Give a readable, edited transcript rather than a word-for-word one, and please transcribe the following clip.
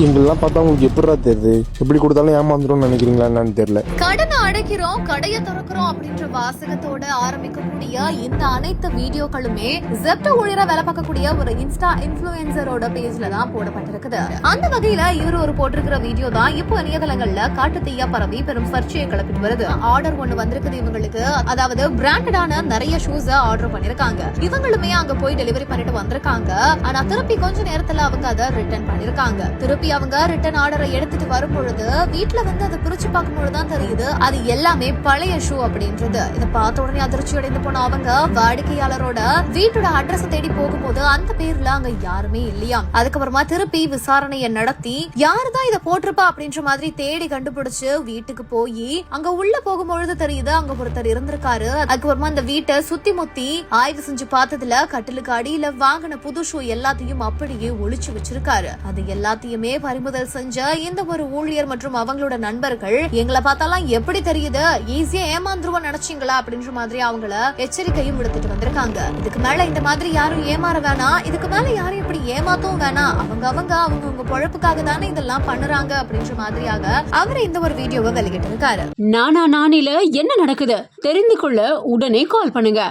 எங்கெல்லாம் பார்த்தா உங்களுக்கு எப்படிடா தெரியுது? எப்படி கொடுத்தாலும் ஏமாந்துடும் நினைக்கிறீங்களா என்னன்னு தெரியல. கடனை அடைக்கிறோம், கடையை திறக்கிறோம் அப்படின்ற வாசகத்தோட ஆரம்பிக்கக்கூடிய இந்த அனைத்து வீடியோக்களுமே ஜெப்டோ ஊழியரா வேலை பார்க்கக்கூடிய ஒரு இன்ஸ்டா இன்ஃபுளுசரோட பேஜ்ல தான் போடப்பட்டிருக்குது. அந்த வகையில இவர் ஒரு போட்டிருக்கிற வீடியோ தான் இப்போ இணையதளங்கள்ல காட்டு தீயா பரவி பெரும் சர்ச்சையை கிளப்பிட்டு வருது. ஆர்டர் ஒண்ணு வந்திருக்குது இவங்களுக்கு, அதாவது பிராண்டடான நிறைய ஷூஸ் ஆர்டர் பண்ணிருக்காங்க. இவங்களுமே அங்க போய் டெலிவரி பண்ணிட்டு வந்திருக்காங்க. ஆனா திருப்பி கொஞ்ச நேரத்துல அவங்க அதை ரிட்டர்ன் பண்ணிருக்காங்க. திருப்பி அவங்க ரிட்டர்ன் ஆர்டரை எடுத்துட்டு வரும் பொழுது வீட்டுல வந்து அதை பிரிச்சு பார்க்கும் பொழுதுதான் தெரியுது அது எல்லாமே பழைய ஷூ அப்படின்றது. இதை பார்த்த உடனே அதிர்ச்சி அடைந்து போன அவங்க வாடிக்கையாளரோட வீட்டோட அட்ரஸ் தேடி போகும்போது அந்த பேர்ல அங்க யாருமே இல்லையா. அதுக்கப்புறமா திருப்பி விசாரணையை நடத்தி யாருதான் இதை போட்டிருப்பா அப்படின்ற மாதிரி தேடி கண்டுபிடிச்சு வீட்டுக்கு போய் அங்க உள்ள போகும்பொழுது தெரியுது அங்க ஒருத்தர் இருந்திருக்காரு. அதுக்கப்புறமா அந்த வீட்டை சுத்தி முத்தி ஆய்வு செஞ்சு பார்த்ததுல கட்டிலுக்கு அடியில வாங்கின புது ஷூ எல்லாத்தையும் அப்படியே ஒளிச்சு வச்சிருக்காரு. அது எல்லாத்தையுமே பறிமுதல் செஞ்ச இந்த ஒரு ஊழியர் மற்றும் அவங்களோட நண்பர்கள் எங்களை பார்த்தாலாம் எப்படி தெரியுது, ஈஸியா ஏமாந்துருவோம் நினைச்சீங்களா அப்படின்ற மாதிரி அவங்கள எச்சரிக்கையும் விடுத்துட்டு வந்திருக்காங்க. இதுக்கு மேல இந்த மாதிரி யாரும் ஏமாற வேணாம், இதுக்கு மேல யாரும் இப்படி ஏமாத்தவும் வேணாம், அவங்க பொழப்புக்காக தானே இதெல்லாம் பண்ணுறாங்க அப்படின்ற மாதிரியாக அவர் இந்த ஒரு வீடியோவை வெளியிட்டு இருக்காரு. நானில என்ன நடக்குது தெரிந்து கொள்ள உடனே கால் பண்ணுங்க.